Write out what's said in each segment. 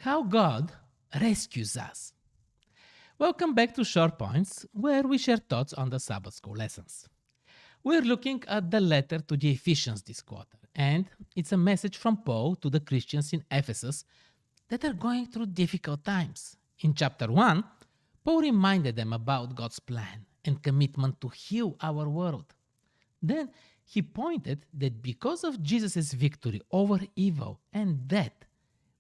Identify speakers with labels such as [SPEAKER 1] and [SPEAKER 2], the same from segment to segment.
[SPEAKER 1] How God rescues us. Welcome back to Short Points, where we share thoughts on the Sabbath School lessons. We're looking at the letter to the Ephesians this quarter, and it's a message from Paul to the Christians in Ephesus that are going through difficult times. In chapter 1, Paul reminded them about God's plan and commitment to heal our world. Then he pointed that because of Jesus' victory over evil and death,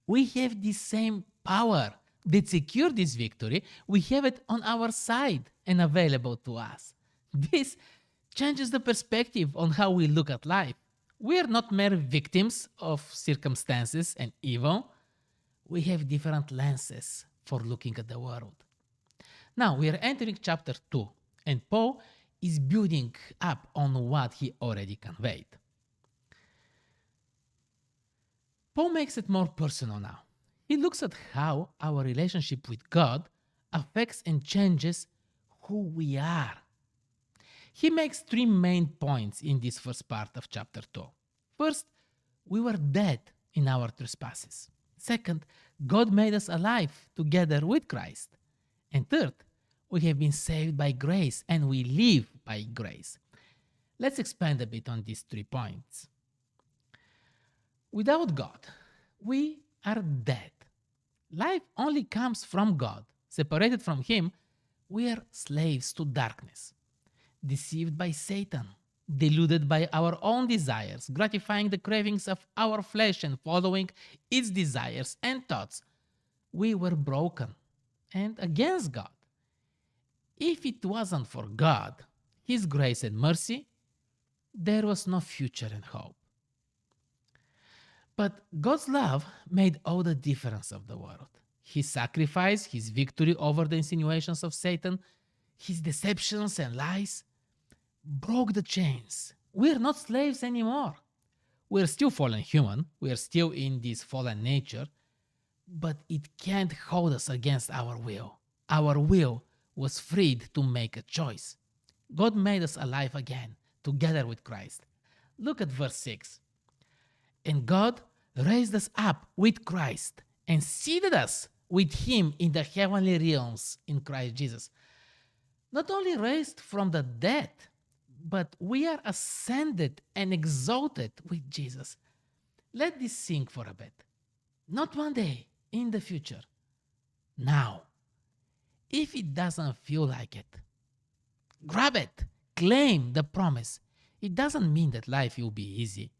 [SPEAKER 1] we have the same power that secured this victory. We have it on our side and available to us. This changes the perspective on how we look at life. We are not mere victims of circumstances and evil. We have different lenses for looking at the world. Now we are entering chapter 2, and Paul is building up on what he already conveyed. Paul makes it more personal now. He looks at how our relationship with God affects and changes who we are. He makes three main points in this first part of chapter 2. First, we were dead in our trespasses. Second, God made us alive together with Christ. And third, we have been saved by grace and we live by grace. Let's expand a bit on these 3 points. Without God, we are dead. Life only comes from God. Separated from Him, we are slaves to darkness, deceived by Satan, deluded by our own desires, gratifying the cravings of our flesh and following its desires and thoughts. We were broken and against God. If it wasn't for God, His grace and mercy, there was no future and hope. But God's love made all the difference of the world. His sacrifice, His victory over the insinuations of Satan, His deceptions and lies, broke the chains. We're not slaves anymore. We're still fallen human, we're still in this fallen nature, but it can't hold us against our will. Our will was freed to make a choice. God made us alive again, together with Christ. Look at verse 6. And God raised us up with Christ and seated us with Him in the heavenly realms in Christ Jesus. Not only raised from the dead, but we are ascended and exalted with Jesus. Let this sink for a bit. Not one day, in the future. Now. If it doesn't feel like it, grab it. Claim the promise. It doesn't mean that life will be easy,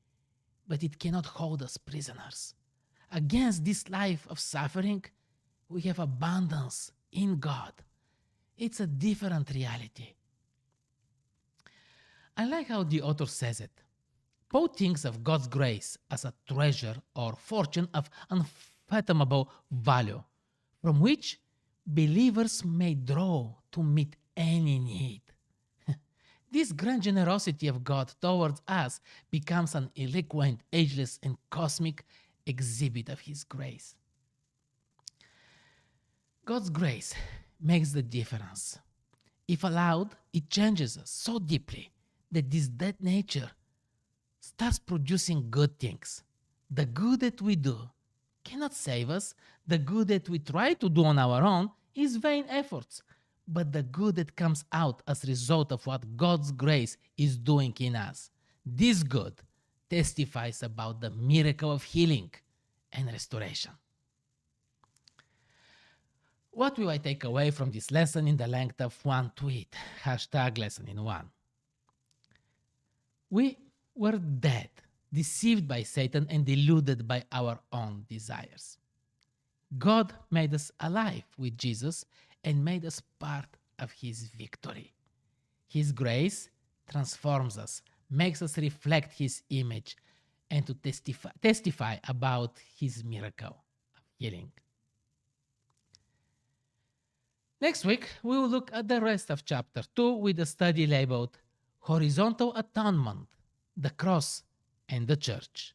[SPEAKER 1] but it cannot hold us prisoners. Against this life of suffering, we have abundance in God. It's a different reality. I like how the author says it. Paul thinks of God's grace as a treasure or fortune of unfathomable value, from which believers may draw to meet any need. This grand generosity of God towards us becomes an eloquent, ageless, and cosmic exhibit of His grace. God's grace makes the difference. If allowed, it changes us so deeply that this dead nature starts producing good things. The good that we do cannot save us. The good that we try to do on our own is vain efforts. But the good that comes out as a result of what God's grace is doing in us, this good testifies about the miracle of healing and restoration. What will I take away from this lesson in the length of one tweet? #lesson-in-1. We were dead, deceived by Satan and deluded by our own desires. God made us alive with Jesus and made us part of His victory. His grace transforms us, makes us reflect His image, and to testify about His miracle of healing. Next week, we will look at the rest of chapter 2 with a study labeled Horizontal Atonement, the Cross, and the Church.